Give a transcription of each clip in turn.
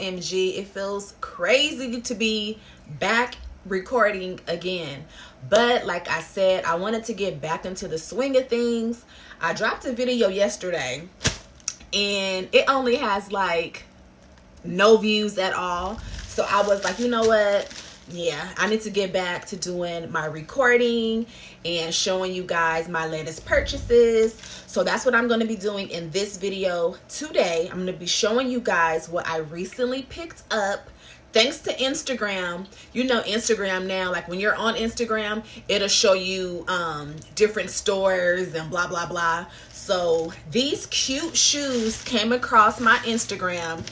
OMG, it feels crazy to be back recording again. But like I said, I wanted to get back into the swing of things. I dropped a video yesterday and it only has like no views at all. So I was like, you know what? Yeah, I need to get back to doing my recording and showing you guys my latest purchases. So that's what I'm going to be doing in this video today. I'm going to be showing you guys what I recently picked up thanks to Instagram. You know, Instagram now, like when you're on Instagram, it'll show you different stores and blah, blah, blah. So these cute shoes came across my Instagram.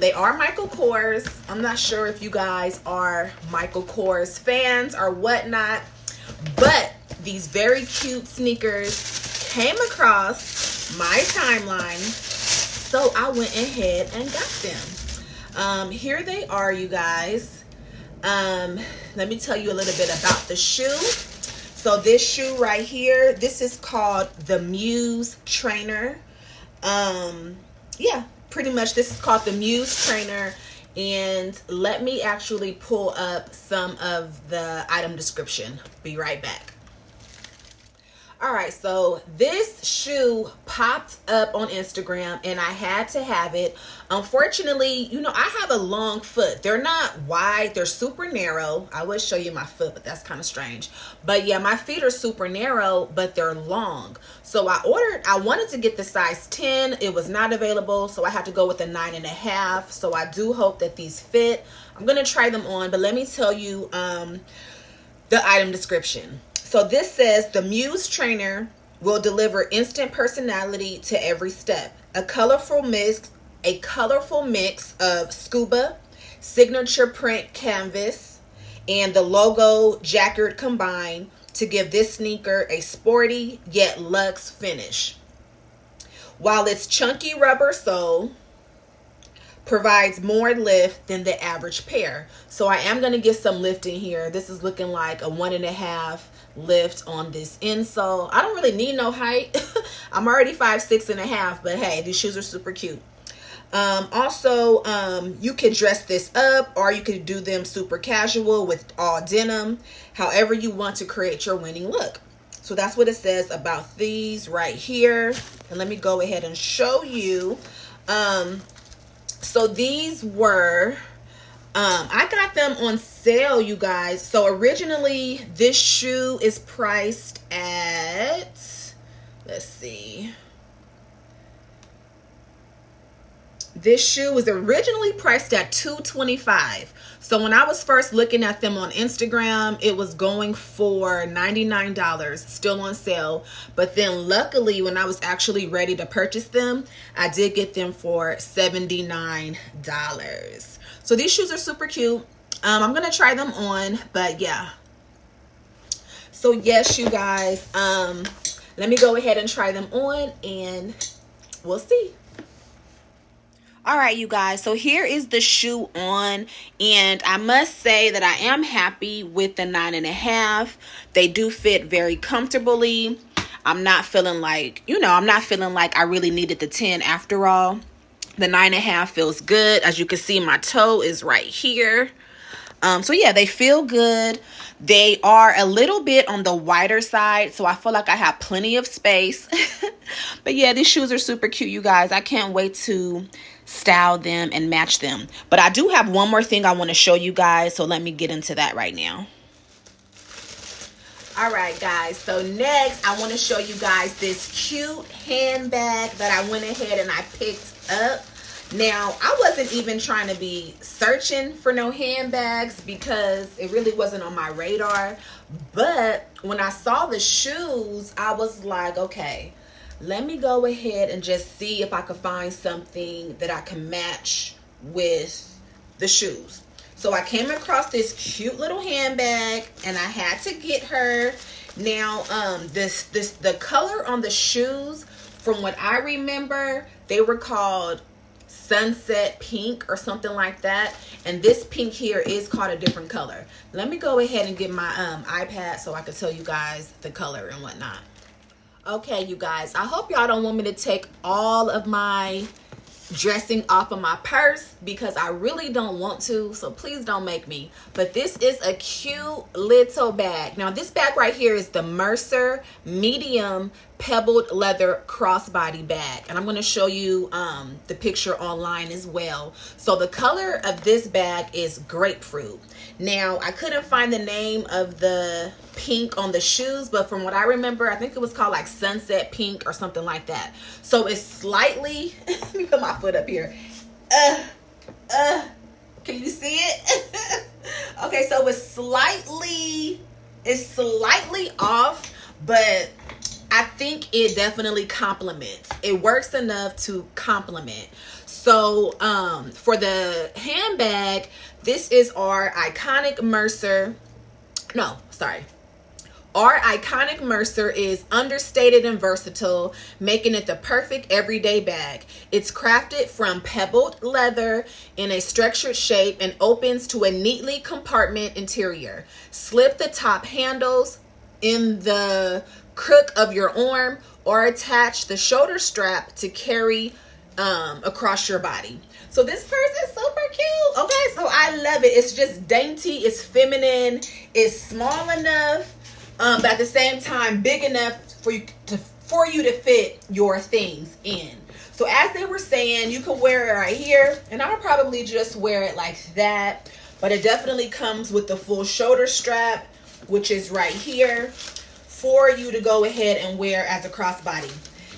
They are Micheal Kors. I'm not sure if you guys are Micheal Kors fans or whatnot, but these very cute sneakers came across my timeline, so I went ahead and got them. Here they are, you guys. Let me tell you a little bit about the shoe. So this shoe right here, this is called the Muse Trainer. Yeah, pretty much this is called the Muse Trainer. And let me actually pull up some of the item description. Be right back. All right, so this shoe popped up on Instagram and I had to have it. Unfortunately, you know, I have a long foot. They're not wide, they're super narrow. I would show you my foot, but that's kind of strange. But yeah, my feet are super narrow, but they're long. So I wanted to get the size 10. It was not available, so I had to go with a 9.5. So I do hope that these fit. I'm gonna try them on, but let me tell you the item description. So this says the Muse Trainer will deliver instant personality to every step. A colorful mix of scuba, signature print canvas, and the logo jacquard combined to give this sneaker a sporty yet luxe finish. While its chunky rubber sole provides more lift than the average pair. So I am going to get some lift in here. This is looking like a 1.5 lift on this insole. I don't really need no height. I'm already 5'6.5", but hey, these shoes are super cute. Also, you could dress this up or you could do them super casual with all denim, however you want to create your winning look. So that's what it says about these right here. And let me go ahead and show you. So these were, I got them on sale, you guys. So originally this shoe is priced at, let's see. This shoe was originally priced at $225. So when I was first looking at them on Instagram, it was going for $99, still on sale. But then luckily, when I was actually ready to purchase them, I did get them for $79. So these shoes are super cute. I'm going to try them on, but yeah. So yes, you guys, let me go ahead and try them on and we'll see. All right, you guys, so here is the shoe on, and I must say that I am happy with the 9.5. They do fit very comfortably. I'm not feeling like, you know, I'm not feeling like I really needed the 10 after all. The 9.5 feels good. As you can see, my toe is right here. So yeah, they feel good. They are a little bit on the wider side, so I feel like I have plenty of space. But yeah, these shoes are super cute, you guys. I can't wait to style them and match them. But I do have one more thing I want to show you guys, so let me get into that right now. All right, guys, so next I want to show you guys this cute handbag that I went ahead and I picked up. Now, I wasn't even trying to be searching for no handbags because it really wasn't on my radar. But when I saw the shoes, I was like, okay, let me go ahead and just see if I could find something that I can match with the shoes. So I came across this cute little handbag and I had to get her. Now, the color on the shoes, from what I remember, they were called sunset pink or something like that, and this pink here is called a different color. Let me go ahead and get my iPad so I can tell you guys the color and whatnot. Okay, you guys, I hope y'all don't want me to take all of my dressing off of my purse because I really don't want to, so please don't make me. But this is a cute little bag. Now this bag right here is the Mercer medium pebbled leather crossbody bag, and I'm going to show you the picture online as well. So the color of this bag is grapefruit. Now I couldn't find the name of the pink on the shoes, but from what I remember, I think it was called like sunset pink or something like that. So it's slightly let me put my foot up here. Can you see it? Okay, so it's slightly off, but I think it definitely complements. It works enough to complement. So for the handbag, this is our iconic Mercer. No, sorry. Our iconic Mercer is understated and versatile, making it the perfect everyday bag. It's crafted from pebbled leather in a structured shape and opens to a neatly compartment interior. Slip the top handles in the crook of your arm or attach the shoulder strap to carry across your body. So this purse is super cute. Okay, so I love it. It's just dainty, it's feminine, it's small enough, but at the same time big enough for you to fit your things in. So as they were saying, you can wear it right here, and I'll probably just wear it like that, but it definitely comes with the full shoulder strap, which is right here, for you to go ahead and wear as a crossbody.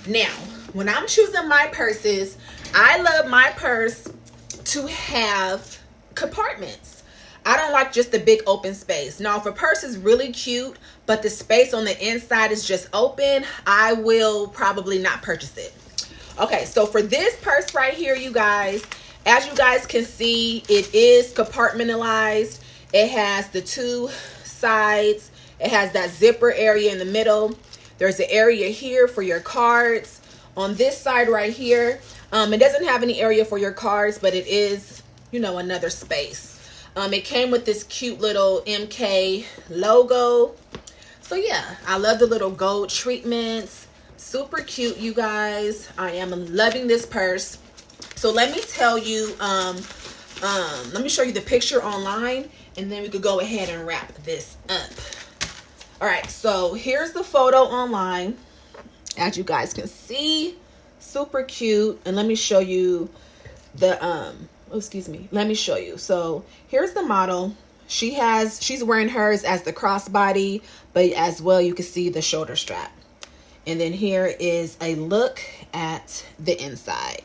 Now, when I'm choosing my purses, I love my purse to have compartments. I don't like just the big open space. Now, if a purse is really cute, but the space on the inside is just open, I will probably not purchase it. Okay, so for this purse right here, you guys, as you guys can see, it is compartmentalized. It has the two sides. It has that zipper area in the middle. There's an area here for your cards. On this side right here, it doesn't have any area for your cards, but it is, you know, another space. It came with this cute little MK logo. So yeah, I love the little gold treatments. Super cute, you guys. I am loving this purse. So let me tell you, let me show you the picture online, and then we could go ahead and wrap this up. All right, so here's the photo online. As you guys can see, super cute. And let me show you the let me show you. So here's the model. She's wearing hers as the crossbody, but as well you can see the shoulder strap. And then here is a look at the inside.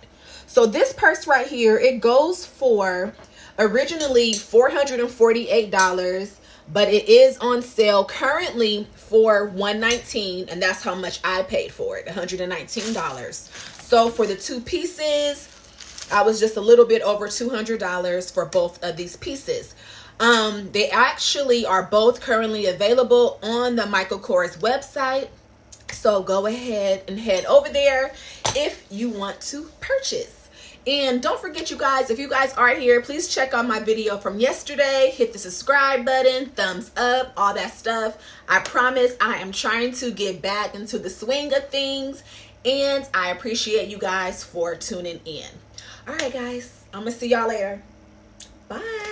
So this purse right here, it goes for originally $448, but it is on sale currently for $119, and that's how much I paid for it, $119. So for the two pieces, I was just a little bit over $200 for both of these pieces. They actually are both currently available on the Micheal Kors website. So go ahead and head over there if you want to purchase. And don't forget, you guys, if you guys are here, please check out my video from yesterday. Hit the subscribe button, thumbs up, all that stuff. I promise I am trying to get back into the swing of things, and I appreciate you guys for tuning in. All right, guys, I'm gonna see y'all later. Bye.